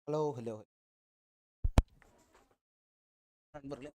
Hello hello நண்பர்களே.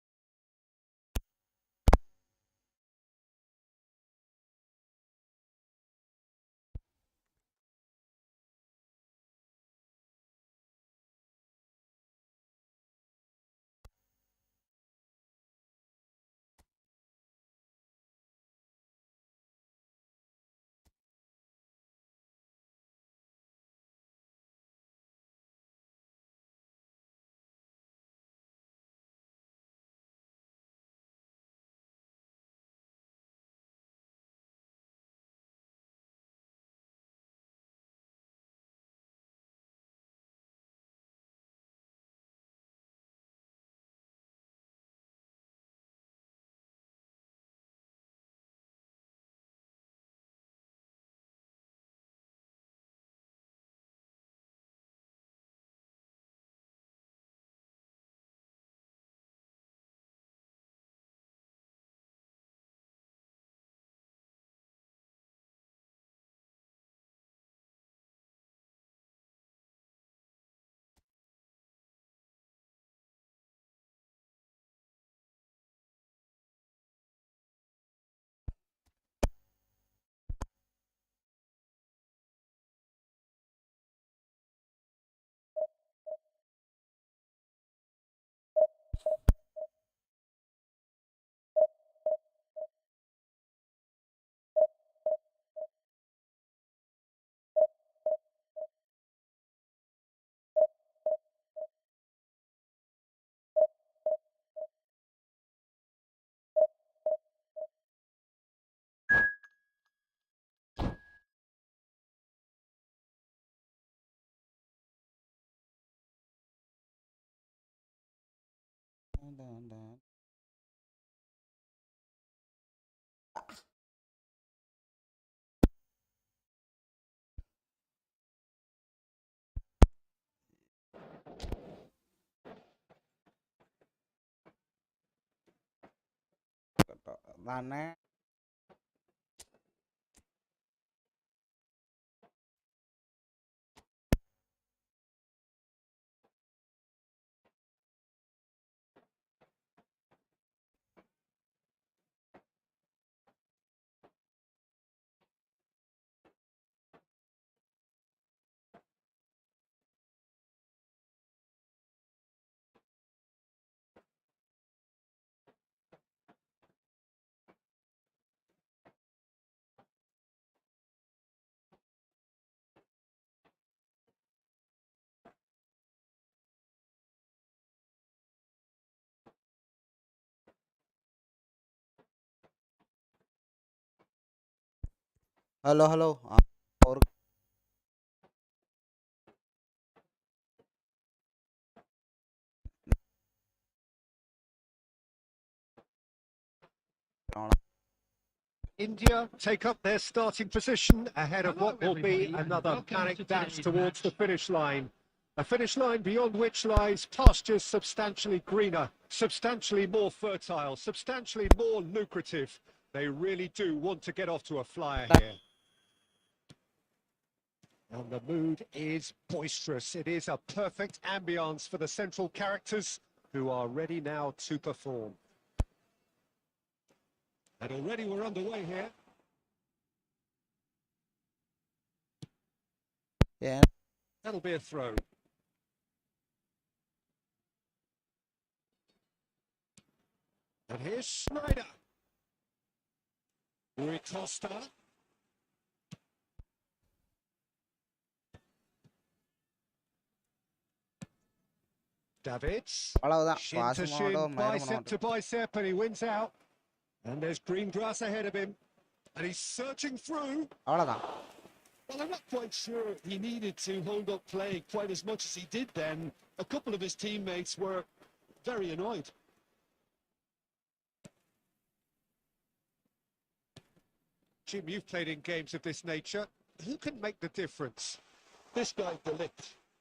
தானே hello hello ஒரு India take up their starting position ahead of what will be another panic dash towards the finish line. A finish line beyond which lies pastures substantially greener, substantially more fertile, substantially more lucrative. They really do want to get off to a flyer here. And the mood is boisterous. It is a perfect ambience for the central characters who are ready now to perform. And already we're underway here. ஏன் That'll be a throw. And here's Schneider. Rui Costa. Davids. அவ்வளவுதான் Shin pass to பண்ண shin, மாட்டோம் மயிரம் பண்ண bicep to மாட்டோம். bicep, and he wins out. And there's green grass ahead of him. And he's searching through. அவ்வளவுதான். Well, I'm not quite sure he needed to hold up play quite as much as he did then. A couple of his teammates were very annoyed. Jim, you've played in games of this nature. Who can make the difference? This guy, Backlit,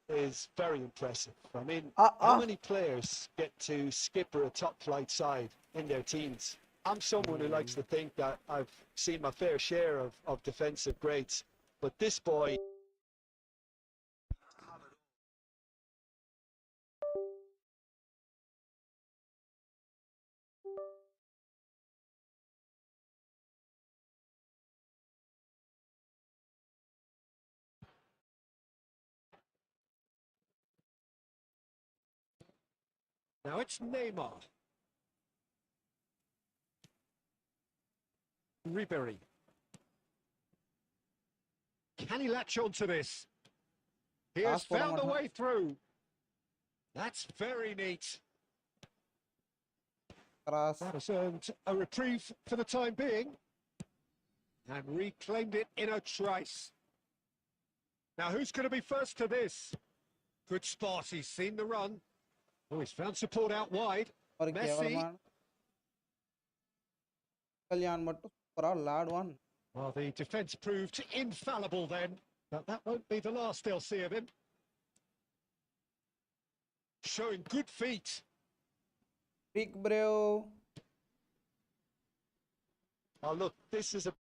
is very impressive. I mean, how many players get to skipper a top flight side in their teams? I'm someone who likes to think that I've seen my fair share of defensive greats, but this boy Now it's Neymar. Ribery. Can he latch onto this? He has found a way through. That's very neat. Cross. That has earned a reprieve for the time being and reclaimed it in a trice. Now who's going to be first to this? Good spot, he's seen the run. Oh, he's found support out wide. और Messi. Kalyan Mattu super lad one. Well, the defence proved infallible then, but that won't be the last they'll see of him. Showing good feet. Big bro. Oh, look, this is a...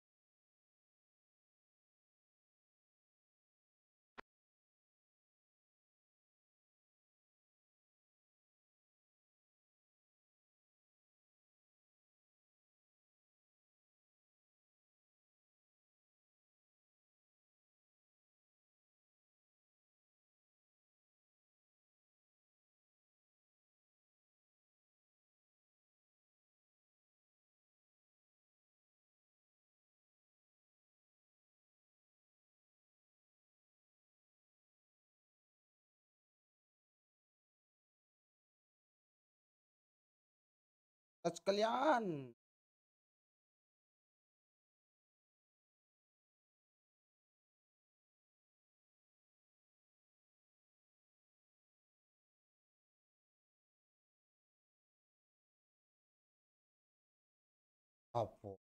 That's Kalyan. Apo.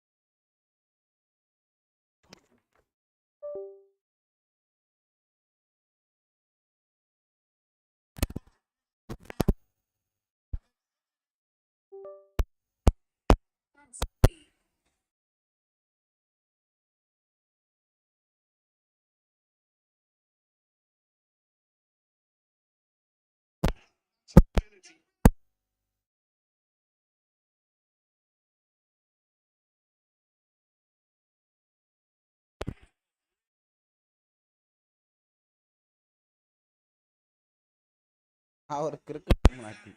Our cricket community.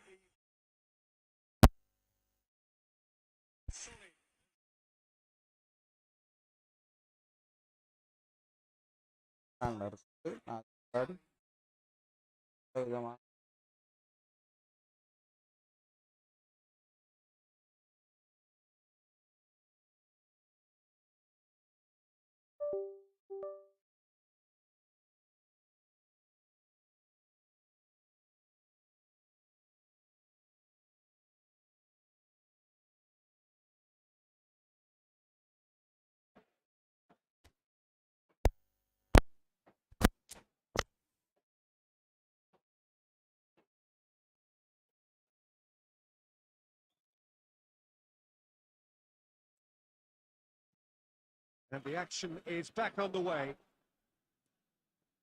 And the action is back on the way.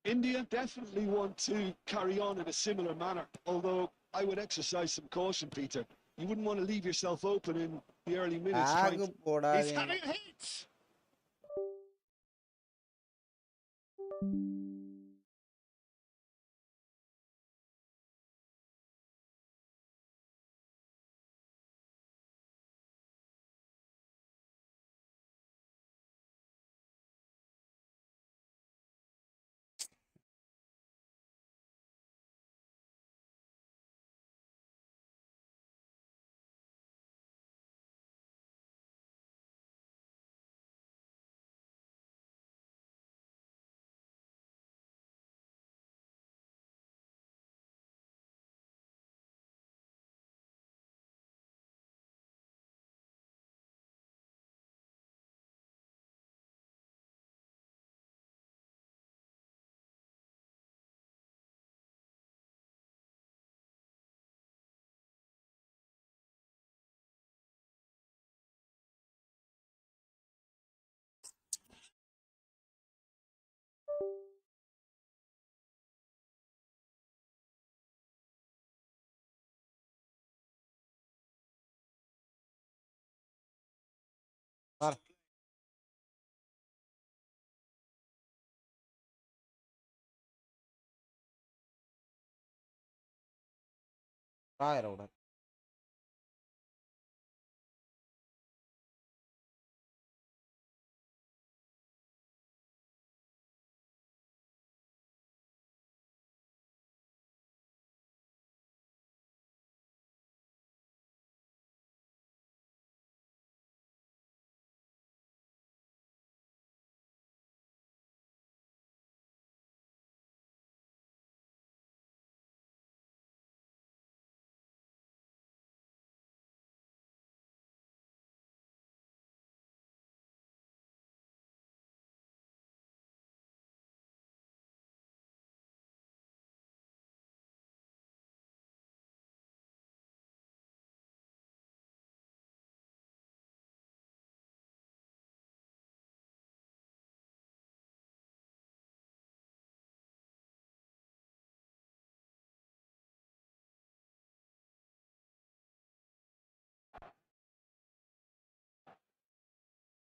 India definitely want to carry on in a similar manner, although I would exercise some caution, Peter. You wouldn't want to leave yourself open in the early minutes. He's having hits. Try order.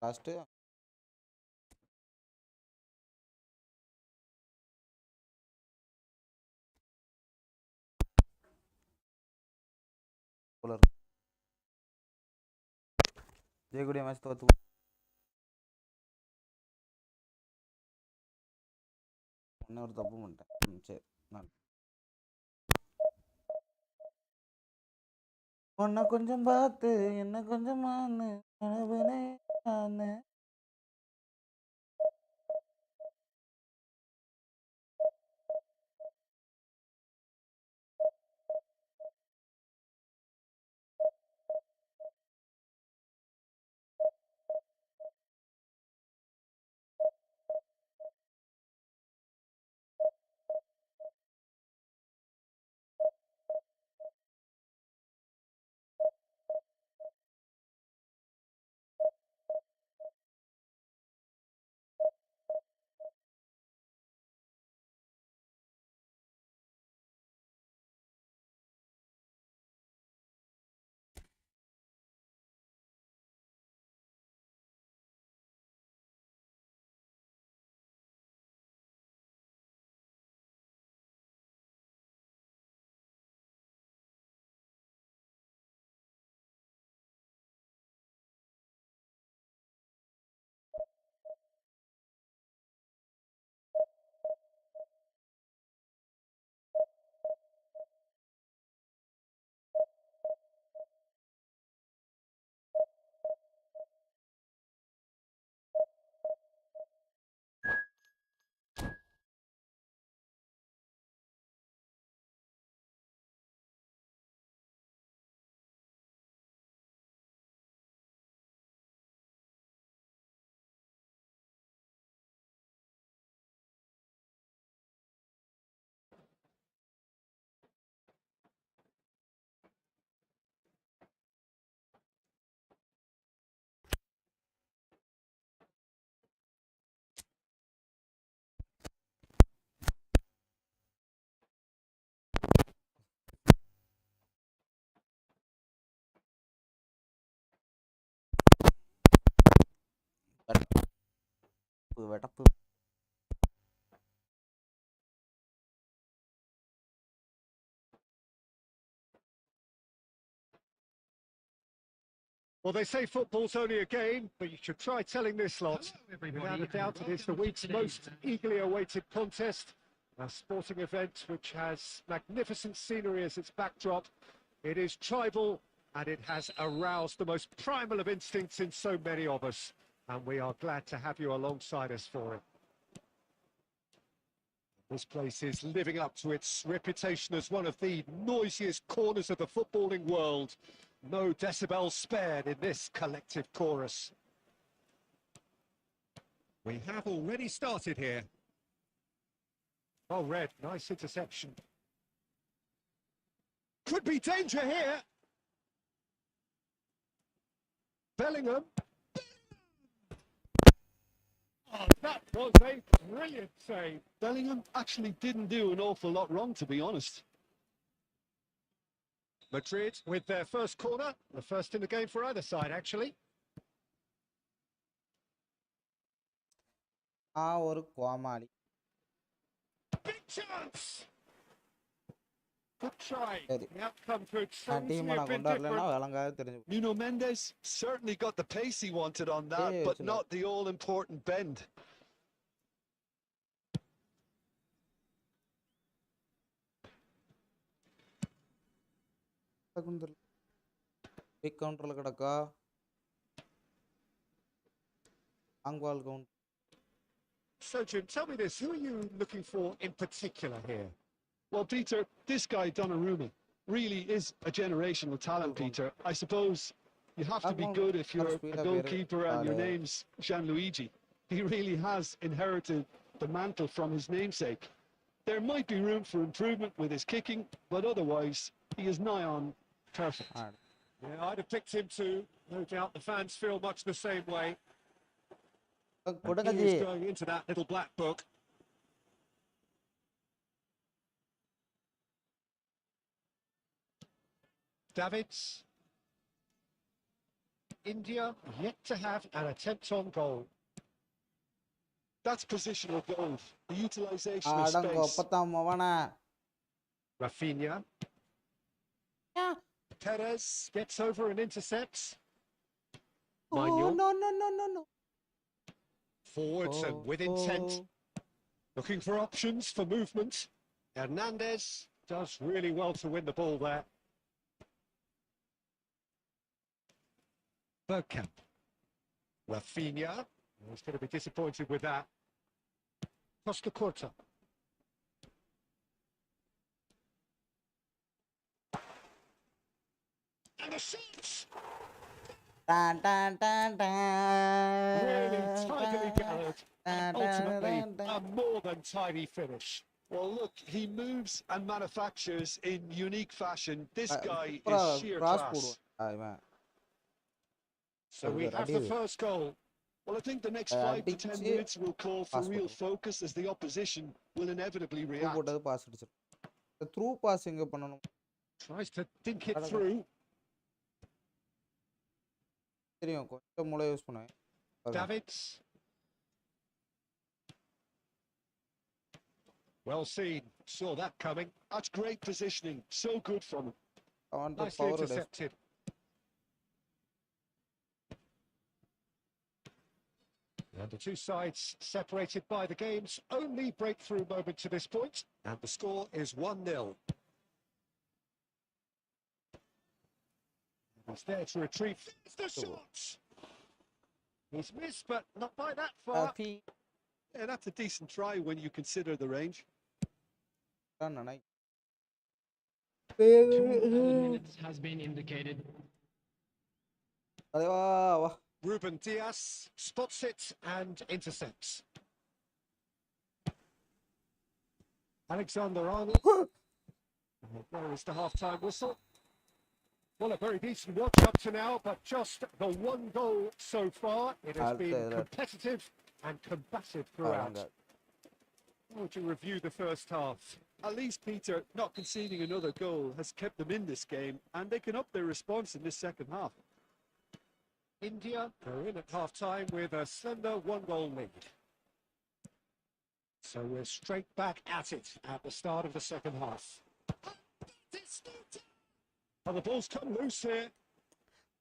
Last bowler. Jaygude match thotu. ஒரு தப்பு பண்ணிட்டேன். சரி நான் உன்னை கொஞ்சம் பார்த்து என்ன கொஞ்சம் நானு வெடப்பு Well, they say football's only a game, but you should try telling this lot. Without a doubt, it is the week's most eagerly awaited contest. A sporting event which has magnificent scenery as its backdrop. It is tribal, and it has aroused the most primal of instincts in so many of us. And we are glad to have you alongside us for it. This place is living up to its reputation as one of the noisiest corners of the footballing world. No decibels spared in this collective chorus. We have already started here. Oh, Red, nice interception. Could be danger here. Bellingham. Oh, that was a brilliant save. Bellingham actually didn't do an awful lot wrong, to be honest. Madrid with their first corner, the first in the game for either side, actually. ஒரு கோமாளி Big chance! Good try. சரி The outcome could நான் டீமை certainly have நான் been கொண்டாடலன்னா different. விளங்காது தெரிஞ்சு Nuno Mendes certainly got the pace he wanted on that, Yeah, but it's not the all-important bend. Big கவுண்டரில் கிடக்கா ஆங்வால் count So, Jim, tell me this, who are you looking for in particular here? Well, Peter, this guy, Donnarumma, really is a generational talent, Peter. I suppose you have to be good if you're a goalkeeper and your name's Gianluigi. He really has inherited the mantle from his namesake. There might be room for improvement with his kicking, but otherwise, he is nigh on perfect. Yeah, I'd have picked him too. No doubt the fans feel much the same way. And he is going into that little black book. Davids. India yet to have an attempt on goal. That's positional gold. The utilization of Adango space. patamavana. Rafinha. Yeah. Perez gets over and intercepts. Oh, no. Forwards and with intent. Looking for options for movement. Hernandez does really well to win the ball there. Bergkamp. Rafinha. He's going to be disappointed with that. Costa Curta. And the shots! Dun, dun, dun, dun. Really tidily gathered. And ultimately, a more than tidy finish. Well, look, he moves and manufactures in unique fashion. This guy is sheer class. So we have the first goal. Well, I think the next 5 to 10 minutes will call for real focus as the opposition will inevitably react. The through passing pananum. Tries to dink it through. தெரியும் கொஞ்சம் மூளை use பண்ணுவேன். Davids. Well seen. Saw that coming. That's great positioning. So good from him. Nicely intercepted. And the two sides separated by the game's only breakthrough moment to this point. And the score is 1-0. He's there to retrieve. There's the shot! He's missed, but not by that far. Yeah, that's a decent try when you consider the range. 2 minutes has been indicated. Ruben Diaz spots it and intercepts. Alexander Arnold. There is the half-time whistle. Well, a very decent watch up to now, but just the one goal so far. It has been competitive and combative throughout. How would you review the first half? At least Peter, not conceding another goal, has kept them in this game, and they can up their response in this second half. India are in at half-time with a slender one-goal lead. So we're straight back at it at the start of the second half. Oh, the ball's come loose here.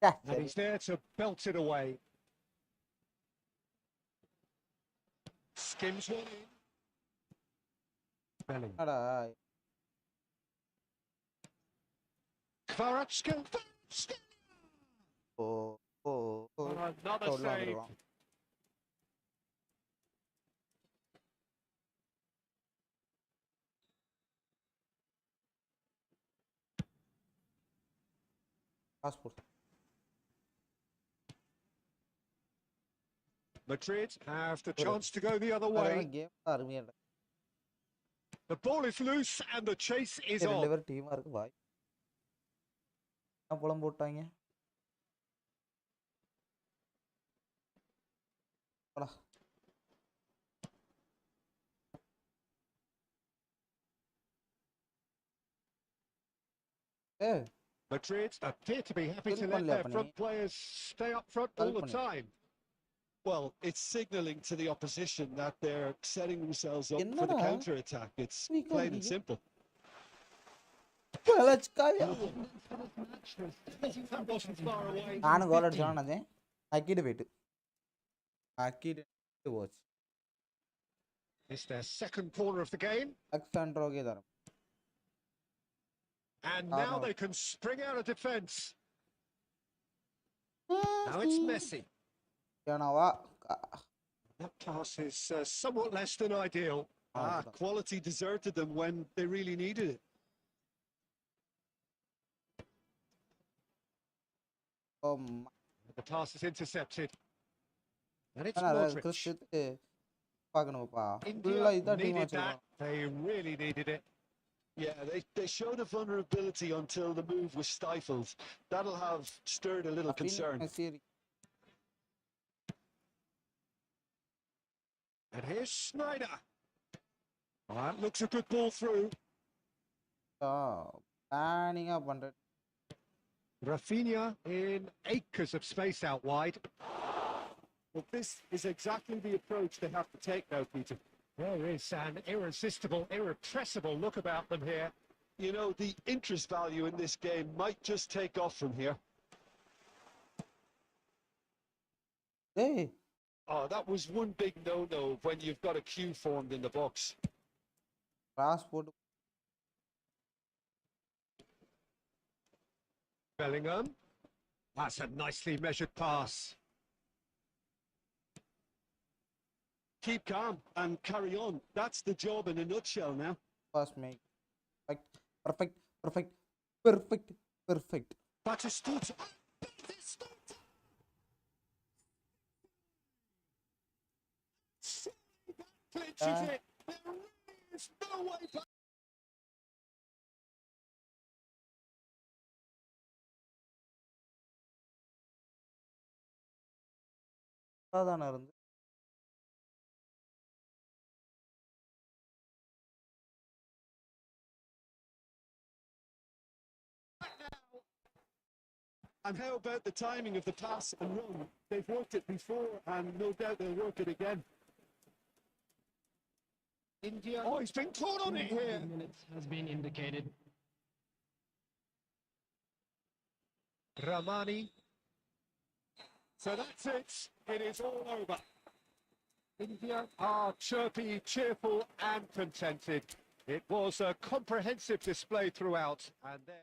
And he's there to belt it away. Skims one in. Belling. Kvaratskhelia. Another save. Passport. Madrid have the chance to go the other way. The ball is loose and the chase is on. Madrid appear to be happy to let their front players stay up front all the time. Well, it's signalling to the opposition that they're setting themselves up for the counter-attack. It's plain and simple. That wasn't far away. It's their second corner of the game. And now they can spring out of defence. Now it's Messi. That pass is somewhat less than ideal. Quality deserted them when they really needed it. The pass is intercepted. And it's Modric. India needed that. They really needed it. Yeah, they showed a vulnerability until the move was stifled. That'll have stirred a little concern. And here's Schneider. Oh, that looks a good ball through. Rafinha in acres of space out wide. Well, this is exactly the approach they have to take now, Peter. There is an irresistible, irrepressible look about them here. You know, the interest value in this game might just take off from here. Hey, Oh, that was one big no-no when you've got a queue formed in the box. transport. Bellingham. That's a nicely measured pass. Keep calm and carry on. That's the job in a nutshell now. First make. Perfect, perfect, perfect, perfect. Batistuta. Clinches it. There is no way back. அதான இருந்து. And how about the timing of the pass and run? They've worked it before and no doubt they'll work it again. India. Oh, he's been caught on it here. Minutes has been indicated. Ramani. So that's it. It is all over. India are chirpy, cheerful and contented. It was a comprehensive display throughout, and there.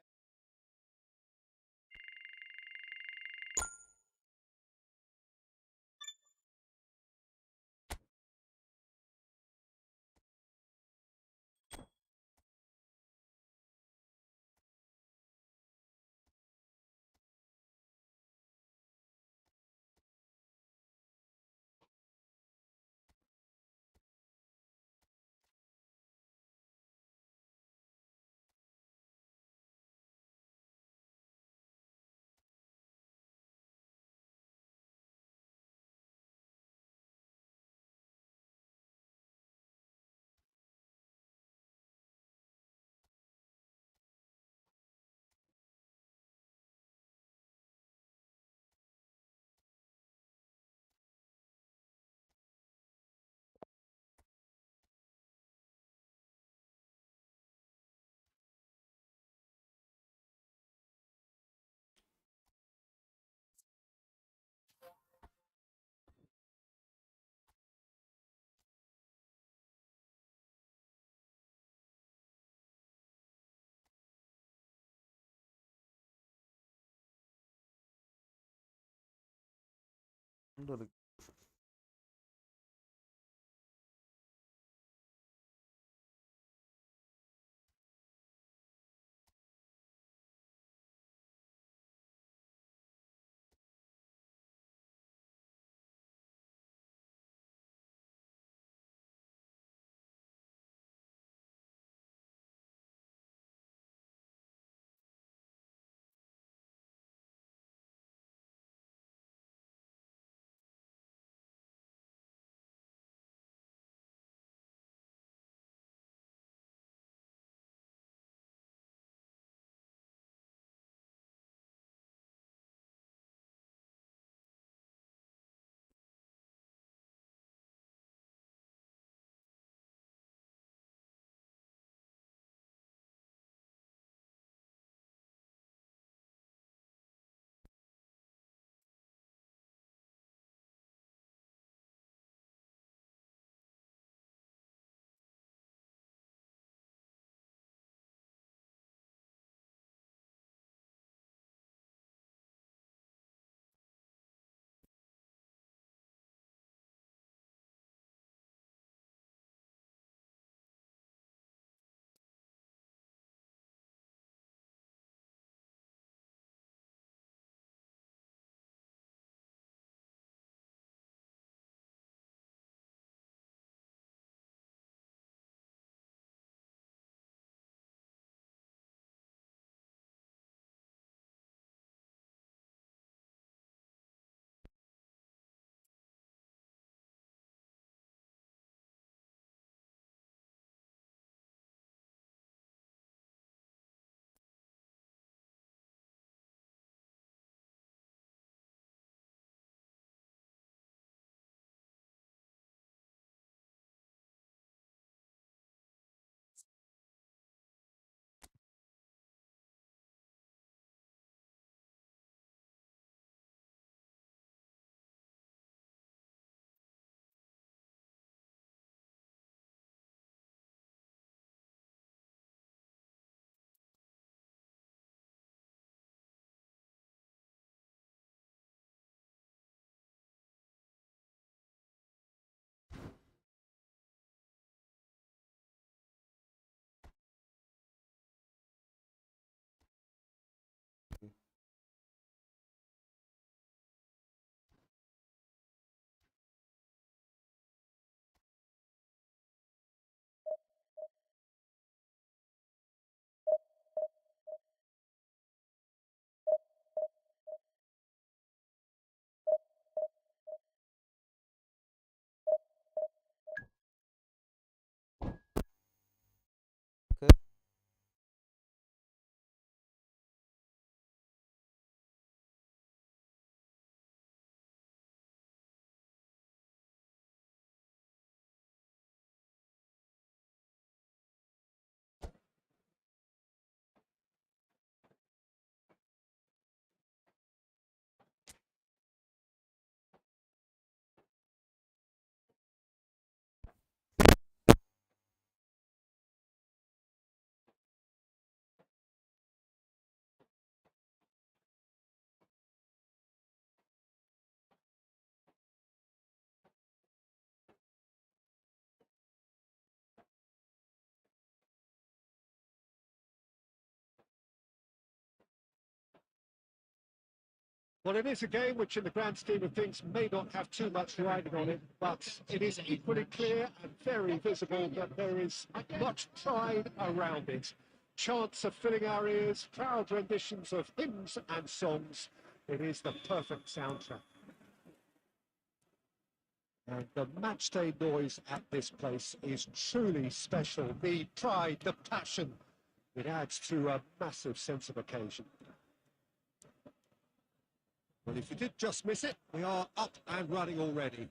Well, it is a game which, in the grand scheme of things, may not have too much riding on it, but it is equally clear and very visible that there is much pride around it. Chants are filling our ears, proud renditions of hymns and songs. It is the perfect soundtrack. And the matchday noise at this place is truly special. The pride, the passion, it adds to a massive sense of occasion. Well, if you did just miss it, we are up and running already.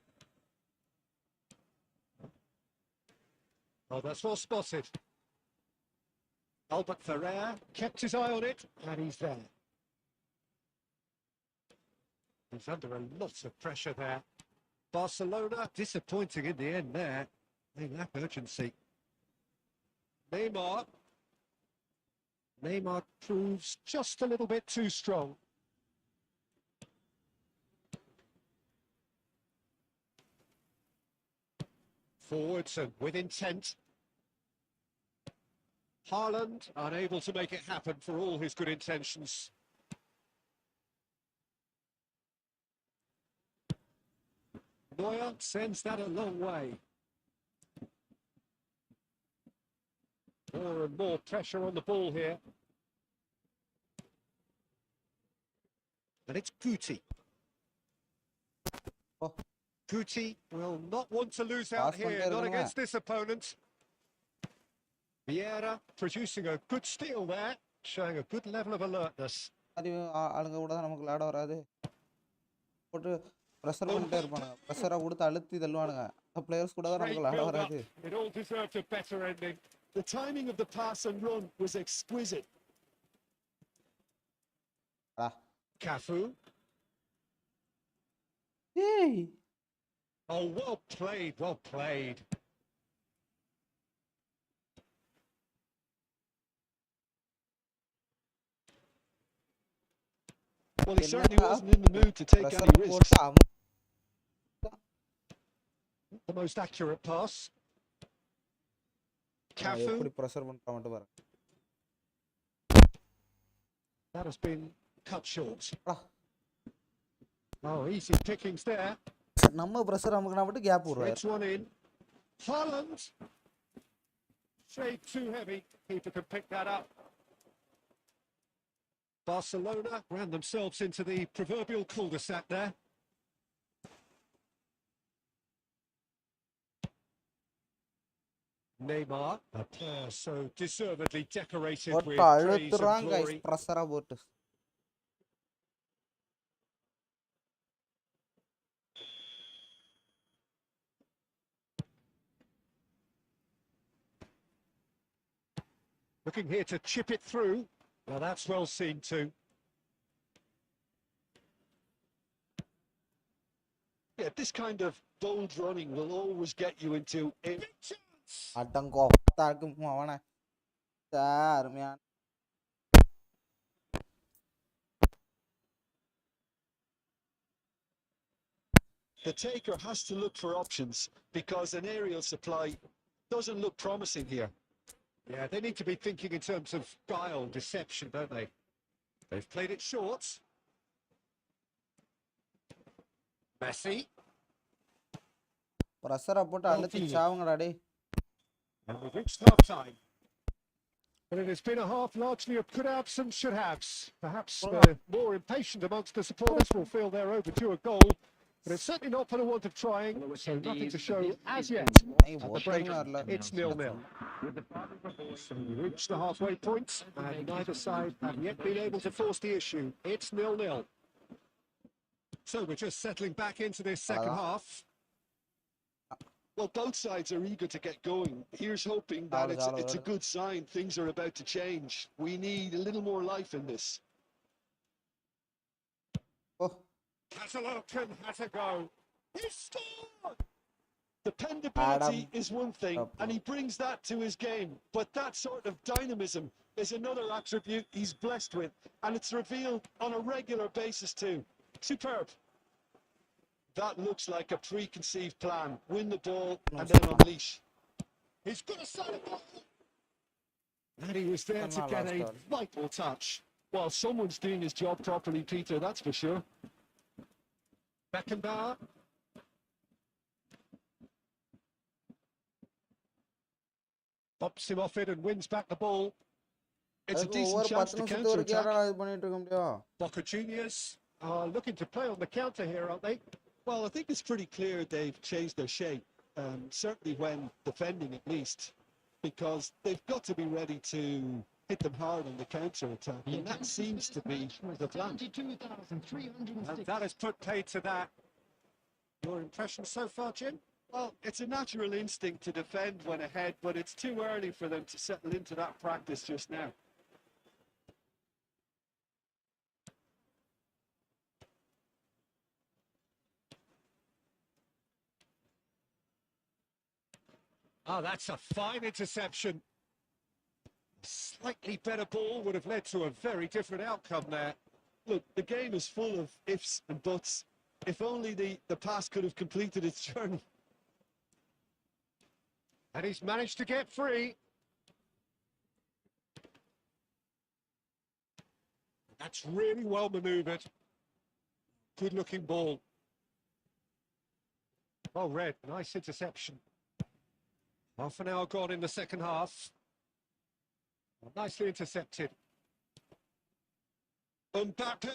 Oh, that's well spotted. Albert Ferrer kept his eye on it, and he's there. He's under a lot of pressure there. Barcelona disappointing in the end there. They lack urgency. Neymar proves just a little bit too strong. Forwards and with intent. Haaland unable to make it happen for all his good intentions. Neuer sends that a long way. More and more pressure on the ball here. And it's Guti. Oh. Guti will not want to lose out here, not against this opponent. Vieira producing a good steal there, showing a good level of alertness. ஆளுங்க கூட தான் நமக்கு விளையாட வராது. போட்டு pressure பண்ணிட்டே இருப்பானுங்க. ப்ரெஷரை கொடுத்து அழுத்தி தள்ளுவானுங்க. பிளேயர்ஸ் கூட தான் நமக்கு விளையாட வராது. It all deserved a better ending. The timing of the pass and run was exquisite. Cafu. Hey. Oh, well played, well played. Well, he certainly wasn't in the mood to take any risks. The most accurate pass. Cafu. That has been cut short. Oh, easy pickings there. It's one in. Haaland. Shade too heavy. Keeper can pick that up. Barcelona ran themselves into the proverbial cul-de-sac there. Neymar, a player so deservedly decorated with praise and glory. Looking here to chip it through. Well, that's well seen too. Yeah, this kind of bold running will always get you into it. The taker has to look for options because an aerial supply doesn't look promising here. Yeah, they need to be thinking in terms of guile, deception, don't they? They've played it short. Messi. And we've reached half time. Well, it has been a half largely of could-haves and should-haves. Perhaps the more impatient amongst the supporters will feel they're overdue a goal. But it's certainly not for the want of trying, so nothing to show as yet. At the break, it's 0-0. So we reached the halfway point, and neither side have yet been able to force the issue. It's 0-0. So we're just settling back into this second half. Well, both sides are eager to get going. Here's hoping that it's a good sign. Things are about to change. We need a little more life in this. Has a look and has a go. He scored! Dependability is one thing, and he brings that to his game. But that sort of dynamism is another attribute he's blessed with, and it's revealed on a regular basis too. Superb. That looks like a preconceived plan. Win the ball and then unleash. He's got a solid ball. And he was there to get a vital touch. Well, someone's doing his job properly, Peter, that's for sure. Beckenbauer. Bops him off it and wins back the ball. It's a அதுக்கு decent ஒவ்வொரு chance 10 to நிமிஷத்துக்கு ஒரு counter-attack. கேடா இது பண்ணிட்டு இருக்க முடியும். Boca Juniors are looking to play on the counter here, aren't they? Well, I think it's pretty clear they've changed their shape, certainly when defending at least, because they've got to be ready to hit them hard on the counter-attack, and that seems to be the plan. And that has put paid to that. Your impression so far, Jim? Well, it's a natural instinct to defend when ahead, but it's too early for them to settle into that practice just now. Oh, that's a fine interception. A slightly better ball would have led to a very different outcome there. Look, the game is full of ifs and buts. If only the pass could have completed its journey. And he's managed to get free. That's really well manoeuvred. Good looking ball. Oh, Red, nice interception. Half an hour gone in the second half. Nicely intercepted. Mbappe.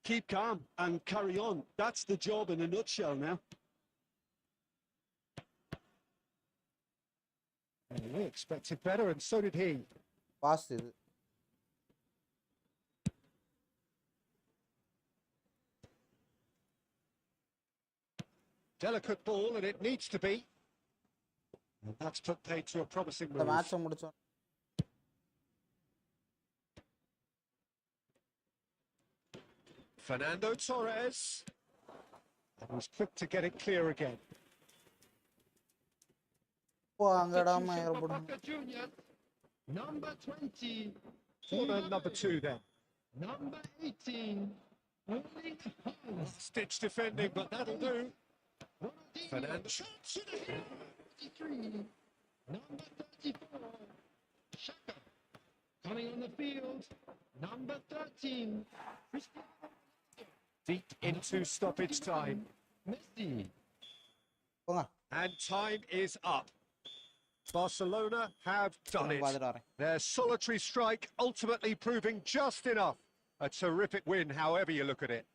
Keep calm and carry on. That's the job in a nutshell now. And we expected better, and so did he. Pass இது. Delicate ball, and it needs to be. And that's put paid to a promising இந்த move. மேட்சை முடிச்சோம். Fernando Torres. And was quick to get it clear again. இப்போ அங்கடாம ஏறப்படும். Boca Juniors, number 20. Corner number 2 then. Number 18. Rolling Holmes. Stitch defending, but that'll do. Fernando. 33. Number 34. Shaka. Coming on the field. Number 13. Deep into stoppage time. Messi. போங்க. And time is up. Barcelona have done நான் it. பார்த்துட்டு வரேன். Their solitary strike ultimately proving just enough. A terrific win, however you look at it.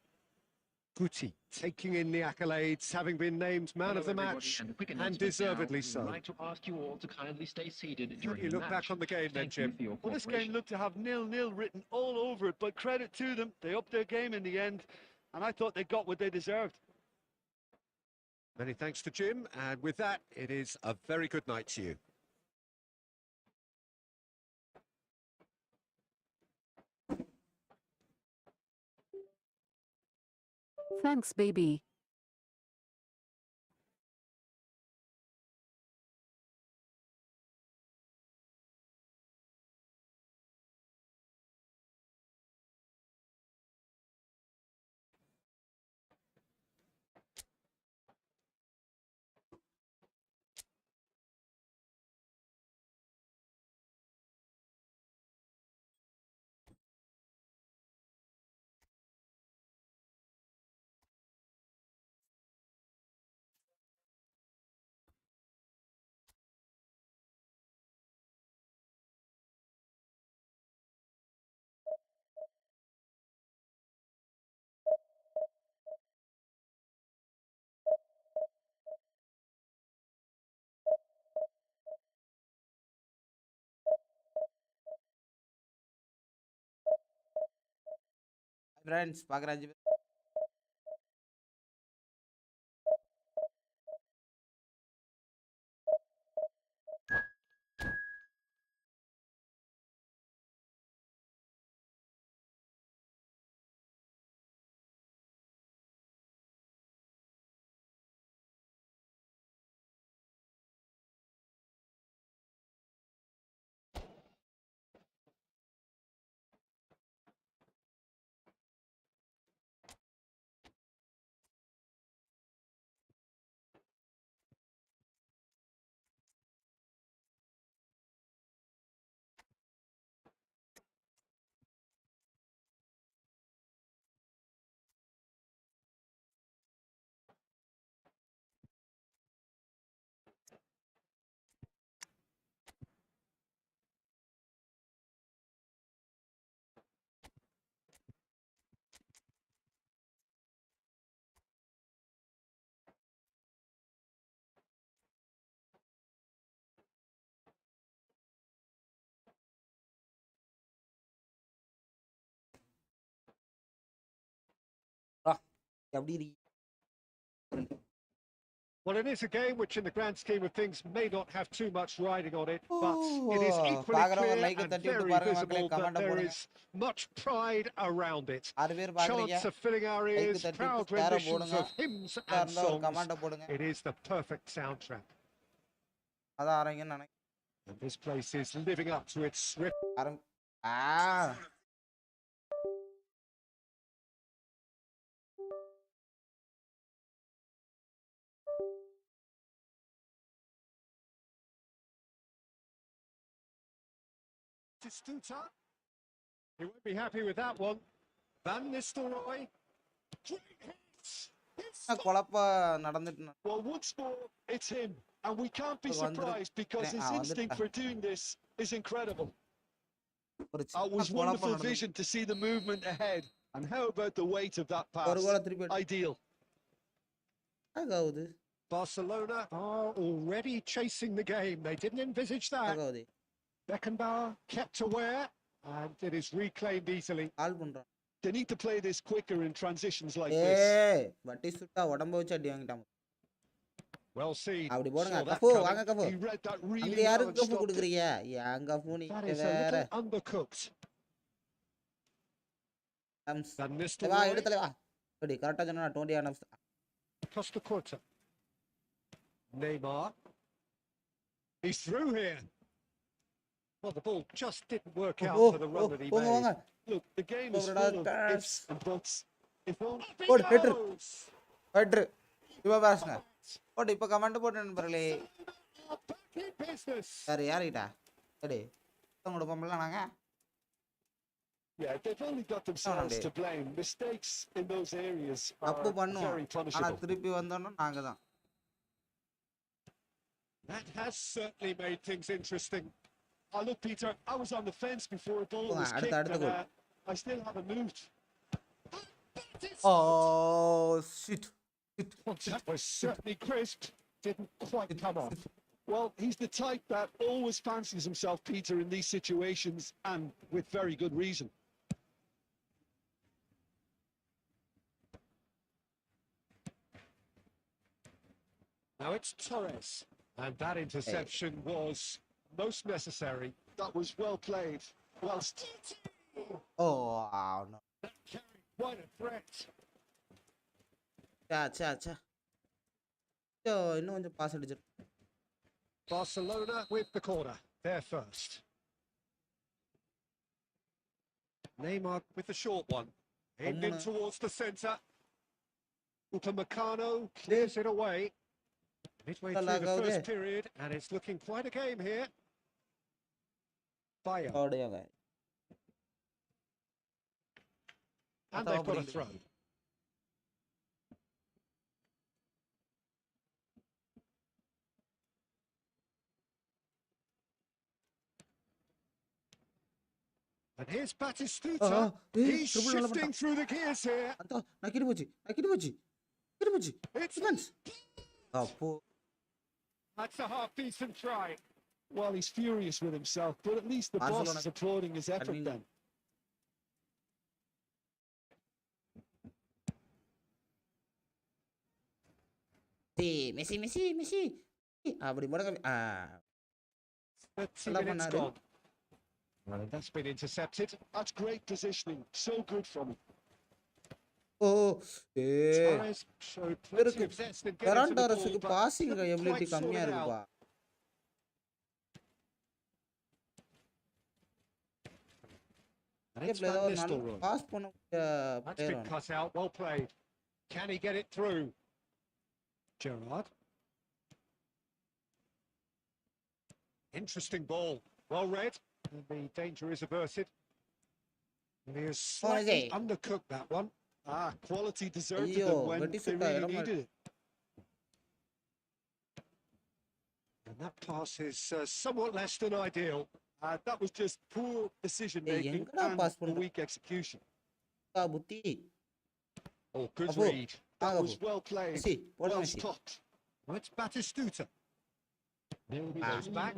Guti taking in the accolades, having been named man of the match, and deservedly so. I'd like to ask you all to kindly stay seated How during do you the look match. back on the game then, Thank you Jim? for your Well, this game cooperation. looked to have 0-0 written all over it, but credit to them. They upped their game in the end, and I thought they got what they deserved. Many thanks to Jim, and with that, it is a very good night to you. Thanks, baby. Friends பார்க்குற 5 பேர். எப்படி இருக்கு? Well, it is a game which, in the grand scheme of things, may not have too much riding on it, but it is equally clear and very visible that there is much pride around it. Chants are filling our ears, proud renditions of hymns and songs. It is the perfect soundtrack. அதான் ஆரம்பிங்கன்னு நினைக்கிறேன். And this place is living up to its He won't be happy with that one. Van Nistelrooy. குழப்ப நடந்துட்டு. Well, once more, it's him. And we can't be surprised because his instinct for doing this is incredible. It was wonderful vision to see the movement ahead. And how about the weight of that pass? Ideal. Barcelona are already chasing the game. They didn't envisage that. Beckenbauer kept aware, and it is reclaimed easily. They need to play this quicker in transitions like this. Well seen. He read that really well and stopped it. That is a little undercooked. Van Nistelrooy. Costa Curta. Neymar. He's through here. Well, the ball just didn't work out for the run that he made. Look, the game is full of ifs and buts. If only goes. இப்ப comment போட்டு நண்பர்களே. சரி யாரிட்டா? சரி. கொடுப்போம்ல நாங்க. Yeah, they've only got themselves to blame. Mistakes in those areas are very punishable. ஆனா திருப்பி வந்தோம்னா நாங்க தான். That has certainly made things interesting. Oh, look, Peter, I was on the fence before a ball was kicked, and I still haven't moved. Oh, shit. That was certainly crisp. Didn't quite come off. Well, he's the type that always fancies himself, Peter, in these situations, and with very good reason. Now it's Torres, and that interception was most necessary. That was well played. Well, oh wow, no. That carried quite a threat. Cha. Yo, இன்னும் கொஞ்சம் pass அடிச்சு. Barcelona with the corner. They're first. Neymar with the short one. Aimed in towards the centre. Upamecano clears it away. Midway through the first period, and it's looking quite a game here. Bayo. And they've got a throw. And here's Batistuta. He's shifting through the gears here. That's a half-decent try. Well, he's furious with himself, but at least the boss is applauding his effort then. Messi. அப்படி போடுங்க. 30 minutes gone. Well, that's been intercepted. That's great positioning. So good from him. Torres showed plenty of zest in getting to the ball, but passing ability கம்மியா இருக்குப்பா. That's been cut out. Well played. Can he get it through? Gerrard. Interesting ball. Well read. And the danger is averted. And he has slightly undercooked that one. Quality deserved them when they really needed it. And that pass is somewhat less than ideal. That was just poor decision making and weak execution. Oh, good read. That was well played. Well stopped. Well, it's Batistuta. Goes back.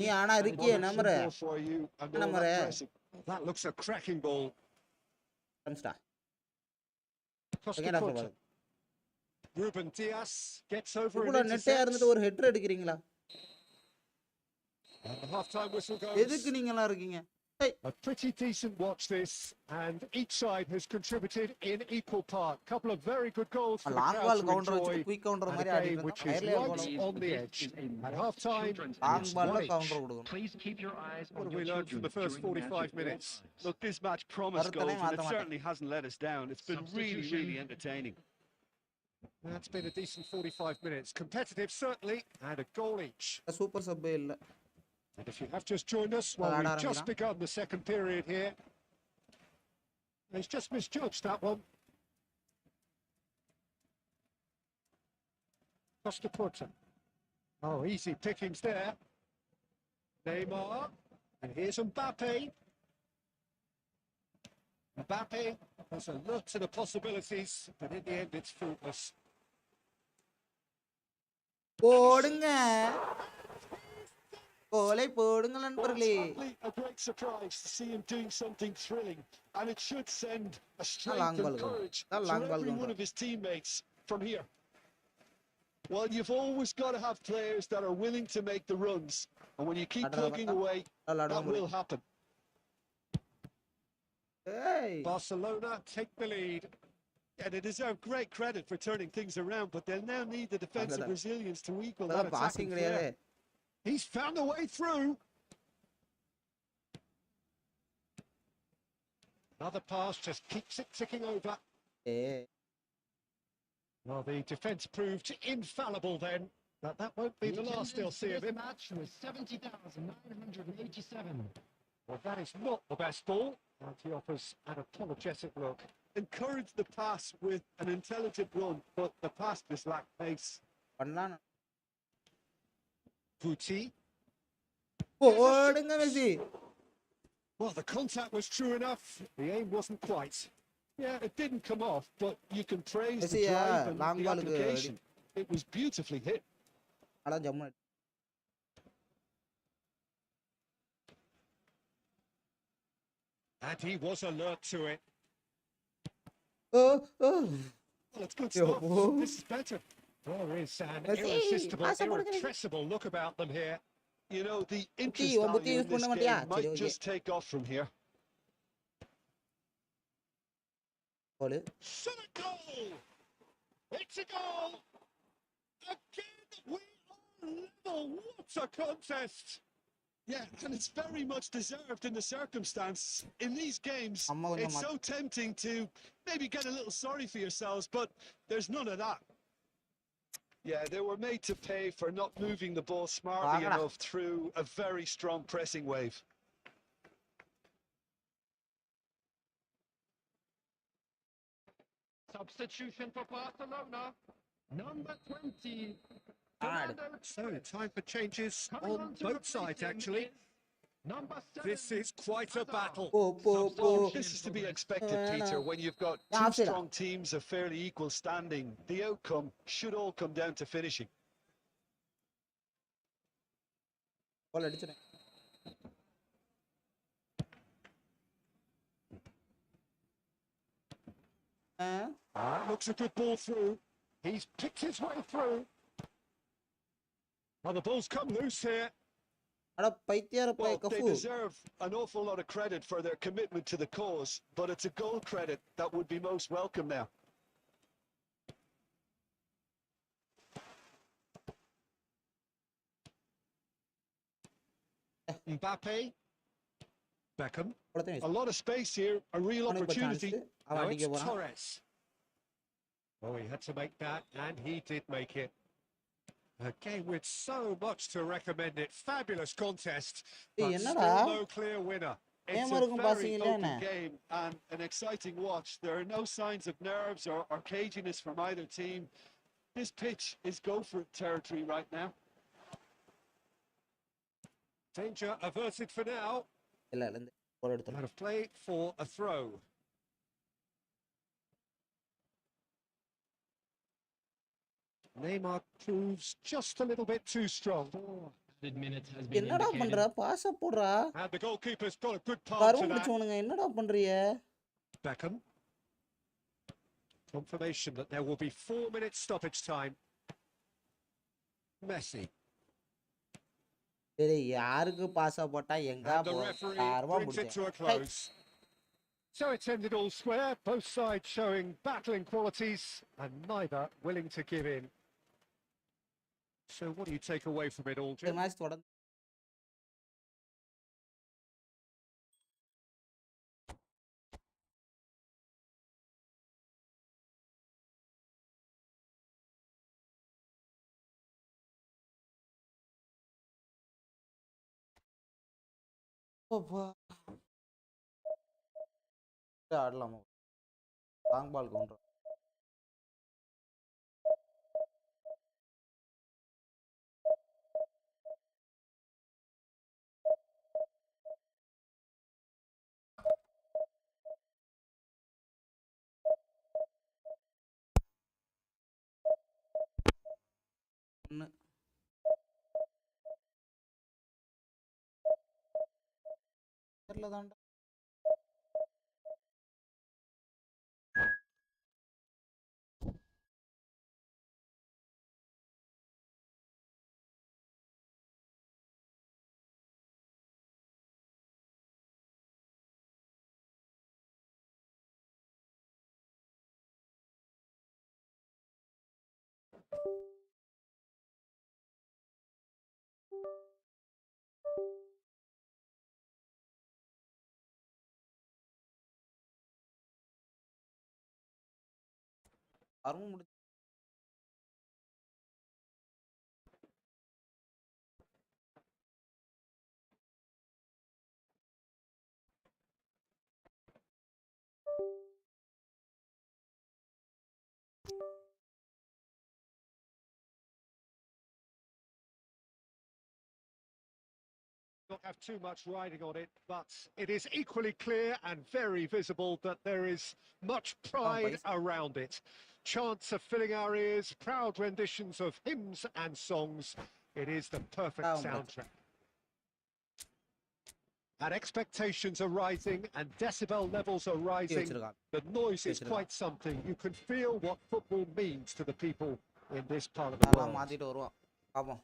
For you and all that pressing. That looks a cracking ball. Costa Curta. Ruben Dias gets over கூட and நெட்டே intercepts. இருந்துட்டு ஒரு header எடுக்கிறீங்களா? And the half-time whistle goes. எதுக்கு நீங்கலாம் இருக்கீங்க? A pretty decent watch this, and each side has contributed in equal part. Couple of very good goals for the long crowd ball to counter enjoy, வச்சு quick counter and a மாதிரி game ஆடிட்டு which இருந்தா is ஃபயர்லயே right போலாம். on the edge. At half-time, long it's பால்ல 1-1. Counter கொடுக்கணும். Please keep your eyes What on have your we learned from children the first during the match 45 at all minutes? times. Look, this match promised Varutane goals, and it maatha certainly hasn't let us down. It's been really, really entertaining. That's been a decent 45 minutes. Competitive, certainly, and a goal each. Super சப்பே இல்ல. And if you have just joined us, well, we've just begun the second period here. He's just misjudged that one. Costa Porta. Oh, easy pickings there. Neymar. And here's Mbappe. Mbappe has a lot of the possibilities, but in the end it's fruitless. போடுங்க. கோலை போடுங்க நண்பர்களே. A great surprise to see him doing something thrilling, and it should send a strength and courage to every one of his teammates from here. Well, you've always got to have players that are willing to make the runs, and when you keep plugging away, that will happen. Hey. Barcelona take the lead. And they deserve great credit for turning things around, but they'll now need the defensive resilience to equal that attacking flair. He's found a way through. Another pass just keeps it ticking over. Hey. Well, the defence proved infallible then, but that won't be the last they'll see of him. This match was 70,987. Well, that is not the best ball, and he offers an apologetic look. Encourage the pass with an intelligent run, but the pass just lacked pace. பண்ணலாம். Guti. போடுங்க Messi. Well, the contact was true enough. The aim wasn't quite. Yeah, it didn't come off, but you can praise the drive and the application. It was beautifully hit. அட Jammu. And he was alert to it. Oh. Well, it's good stuff. This is better. There is an irresistible, irrepressible look about them here. You know, the interest value in this game might just take off from here. Shot a goal! It's a goal! Again, we are level. What a contest! Yeah, and it's very much deserved in the circumstances. In these games, it's so tempting to maybe get a little sorry for yourselves, but there's none of that. Yeah, they were made to pay for not moving the ball smartly enough through a very strong pressing wave. Substitution for Barcelona, number 20. So, time for changes on both sides, actually. This is quite a battle. This is to be expected, Peter, when you've got two strong teams of fairly equal standing. The outcome should all come down to finishing. Looks a good ball through. He's picked his way through. Well, the ball's come loose here. Well, they deserve an awful lot of credit for their commitment to the cause, but it's a goal credit that would be most welcome now. Mbappe. Beckham. A lot of space here, a real opportunity. Now it's Torres. Oh, he had to make that, and he did make it. A game with so much to recommend it. Fabulous contest, but still no clear winner. It's a very open game and an exciting watch. There are no signs of nerves or caginess from either team. This pitch is go-for-it territory right now. Danger averted for now. Out of play for a throw. Neymar proves just a little bit too strong. என்னடா பண்ற pass போடுறா And the goalkeeper's got a good pass to that. என்னடா பண்றீங்க Beckham. Confirmation that there will be 4 minutes stoppage time. Messi. டேய் யாருக்கு பாஸா போட்டா எங்க And the போ referee காரமா brings it முடிச்சேன். to a close. So it's ended all square, both sides showing battling qualities and neither willing to give in. So what do you take away from it all, இந்த Jim? Match தொடர்ந்து ஆடலாமா long பால் counter தெரியல தாண்டா அருண் முடிச்சு Not have too much riding on it, but it is equally clear and very visible that there is much pride around it. Chants are filling our ears, proud renditions of hymns and songs. It is the perfect soundtrack. And expectations are rising and decibel levels are rising. The noise is quite something. You can feel what football means to the people in this part of the world. மாத்திட்டு வருவோம் பாப்போம்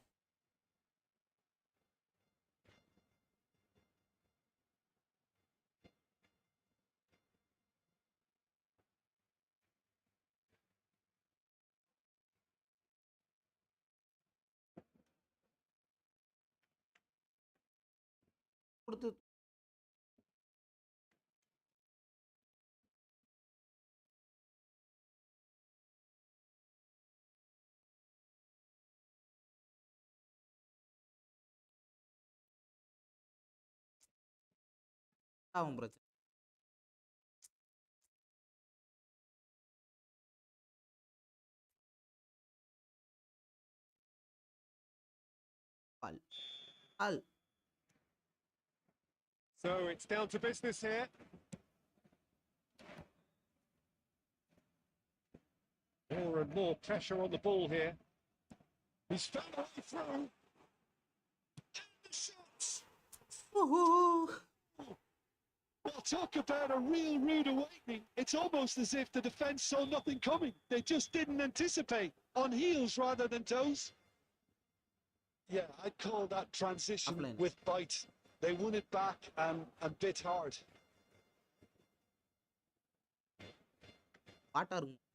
கொடுத்து ஆகும் பிரச்சனை பால் பால் So it's down to business here. More and more pressure on the ball here. He's found a way through. And the shots. Well, talk about a real rude awakening. It's almost as if the defence saw nothing coming. They just didn't anticipate. On heels rather than toes. Yeah, I'd call that transition with bite. They won it back and bit hard. பாட்டா இருக்கும்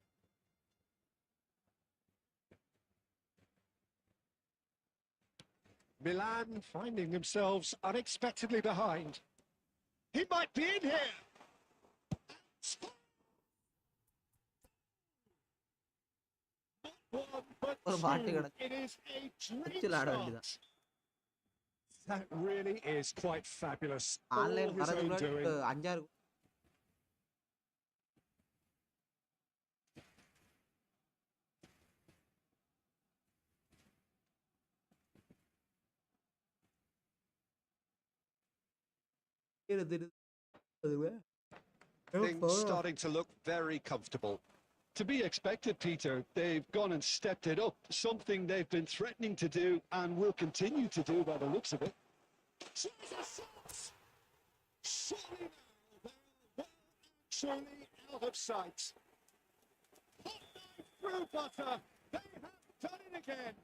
Milan finding themselves unexpectedly behind. He might be in here. Not one, but ஒரு பாட்டு two. கிடக்கு It is a dream வச்சு ஆட வேண்டியதான் start. That really is quite fabulous. All online his வரதுக்கு own முன்னாடி doing. 5-6 Things starting to look very comfortable. To be expected, Peter. They've gone and stepped it up, something they've been threatening to do and will continue to do by the looks of it. Surely out of sight. through, Butter. They have done it again.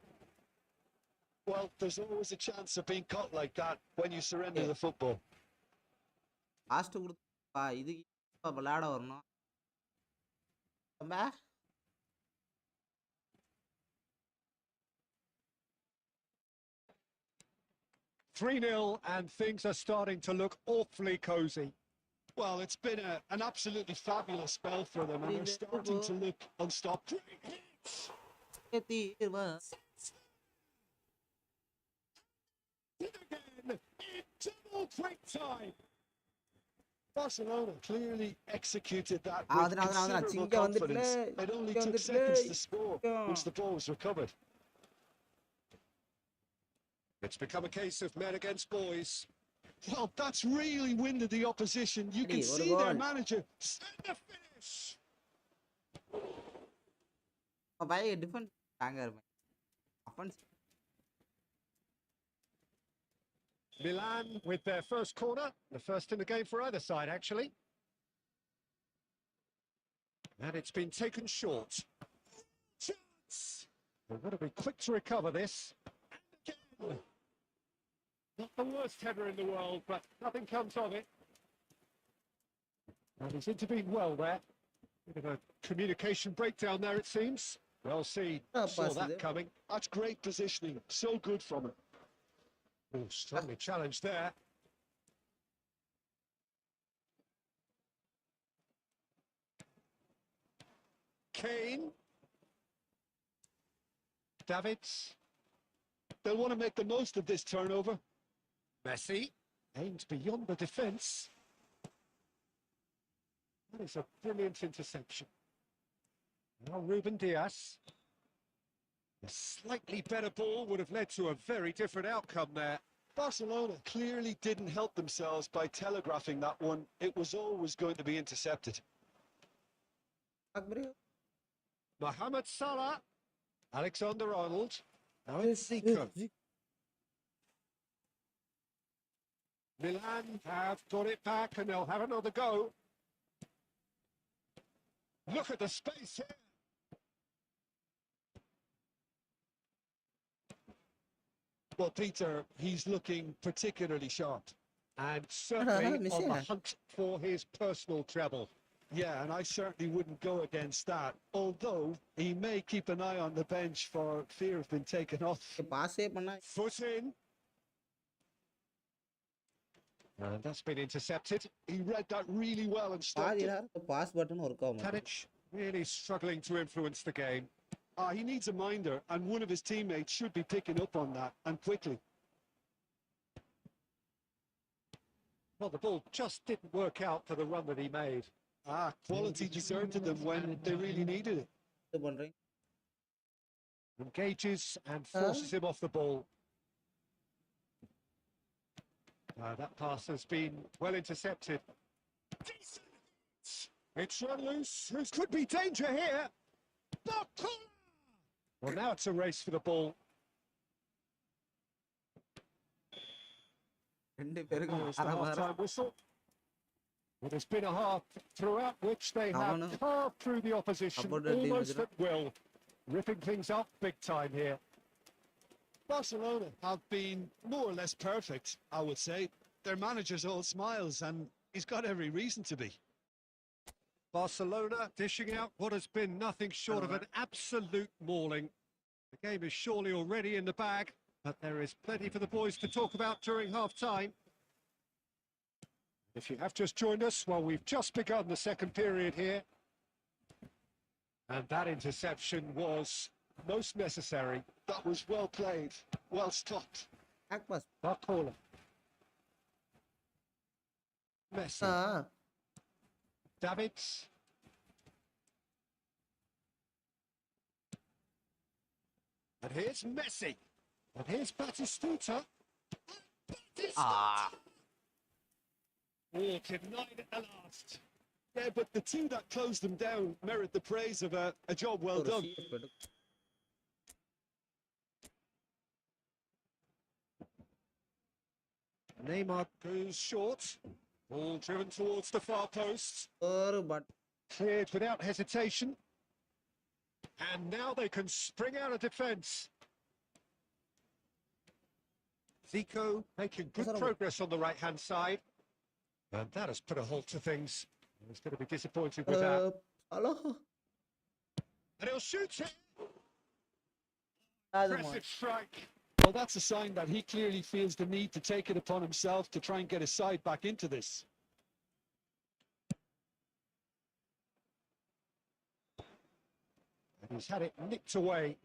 Well, there's always a chance of being caught like that when you surrender the football. Last கொடுப்பா இதுக்கு விளையாட வரணும். 3-0 and things are starting to look awfully cosy. Well, it's been an absolutely fabulous spell for them, and they're starting to look unstoppable. Again, in double quick time. Barcelona clearly executed that Ah, with considerable confidence. It only took seconds to score once the ball was recovered. It's become a case of men against boys. Well, that's really winded the opposition. You can Hey, what a see their goal. manager. And the finish. भाई defence Tangar में offense Milan with their first corner, the first in the game for either side, actually. And it's been taken short. Chance! They've got to be quick to recover this. And again. Not the worst header in the world, but nothing comes of it. And he's intervened well there. Bit of a communication breakdown there, it seems. Well seen. Saw that coming. That's great positioning. So good from him. Oh, strongly challenged there. Kane. Davids. They'll want to make the most of this turnover. Messi aimed beyond the defence. That is a brilliant interception. Now Ruben Diaz. A slightly better ball would have led to a very different outcome there. Barcelona clearly didn't help themselves by telegraphing that one. It was always going to be intercepted. Mohamed Salah. Alexander-Arnold. Now it's Zico. Milan have got it back and they'll have another go. Look at the space here. Well, Peter, he's looking particularly sharp. And certainly on the hunt for his personal treble. Yeah, and I certainly wouldn't go against that, although he may keep an eye on the bench for fear of being taken off. Foot in. And that's been intercepted. He read that really well and stopped it. pass button CHATX really struggling to influence the game. He needs a minder, and one of his teammates should be picking up on that, and quickly. Well, the ball just didn't work out for the run that he made. Quality deserted them when they really needed it. Engages and forces him off the ball. That pass has been well intercepted. Decent. It's run loose. There could be danger here. Well, now it's a race for the ball. There's the half-time whistle. Well, there's been a half throughout which they have carved through the opposition almost at will, ripping things up big time here. Barcelona have been more or less perfect, I would say. Their manager's all smiles, and he's got every reason to be. Barcelona dishing out what has been nothing short of an absolute mauling. The game is surely already in the bag, but there is plenty for the boys to talk about during half-time. If you have just joined us, well, we've just begun the second period here. And that interception was most necessary. That was well played, well stopped. Barcola. Messi. Davids. And here's Messi. And here's Batistuta. Oh, denied at the last. Yeah, but the two that closed them down merit the praise of a job well done. Neymar goes short. Ball driven towards the far post. Cleared without hesitation. And now they can spring out of defence. Zico making good progress on the right-hand side. And that has put a halt to things. He's going to be disappointed with that. Hello. And he'll shoot it. That's Impressive strike. Well, that's a sign that he clearly feels the need to take it upon himself to try and get his side back into this. And he's had it nicked away.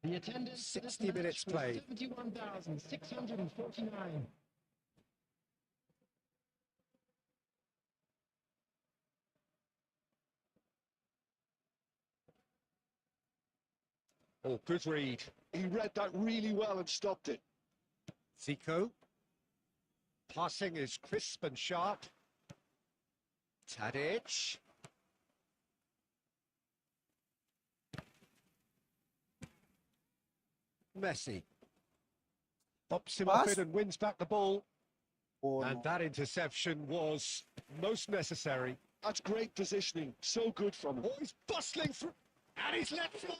The attendance 60 minutes played. 71,649. Oh, good read. He read that really well and stopped it. Zico. Passing is crisp and sharp. CHATX. Messi. Pops him off it and wins back the ball. Oh, And that interception was most necessary. That's great positioning. So good from him. Oh, he's bustling through. And he's let fly.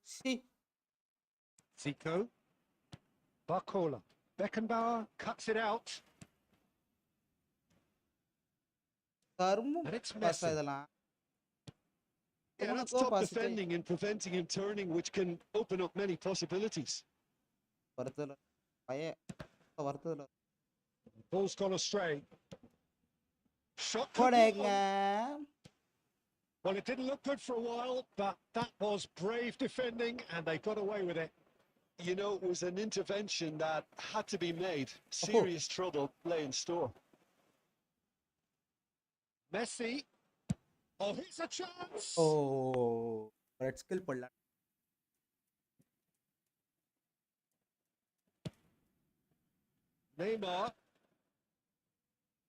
See. Zico. Barcola. Beckenbauer cuts it out. And it's Messi. Yeah, that's top defending and preventing him turning, which can open up many possibilities. Ball's gone astray. Shot. Well, it didn't look good for a while, but that was brave defending, and they got away with it. You know, it was an intervention that had to be made. Serious trouble lay in store. Messi. Oh, here's a chance. Oh, red skill palla. Neymar.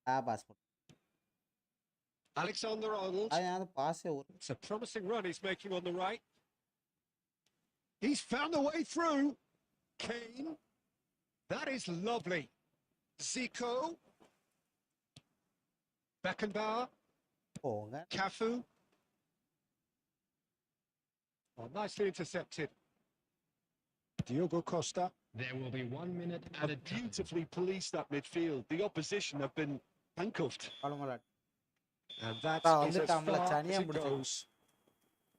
Passport. Alexander Arnold. Pass. It's a promising run he's making on the right. He's found a way through. Kane. That is lovely. Zico. Beckenbauer. Cafu. Oh, nicely intercepted. Diogo Costa. There will be 1 minute added time. Beautifully policed that midfield. The opposition have been handcuffed. And that is as far as it goes.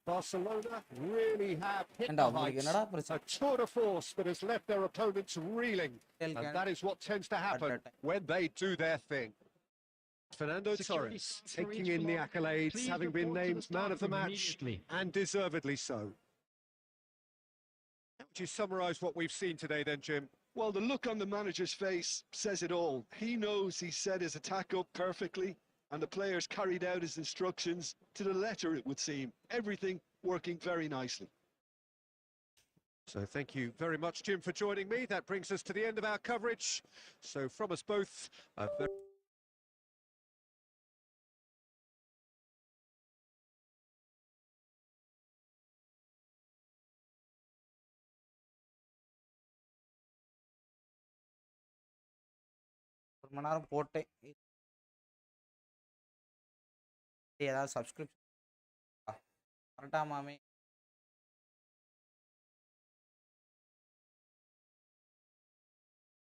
Barcelona really have hit the heights. A tour de force that has left their opponents reeling. And that is what tends to happen when they do their thing. Fernando Torres taking in the accolades, having been named man of the match, and deservedly so. How would you summarise what we've seen today then, Jim? Well, the look on the manager's face says it all. He knows he set his attack up perfectly, and the players carried out his instructions to the letter, it would seem. Everything working very nicely. So thank you very much, Jim, for joining me. That brings us to the end of our coverage. So from us both, a very... மணி நேரம் போட்டேன் ஏதாவது subscription கரெக்டாக மாமே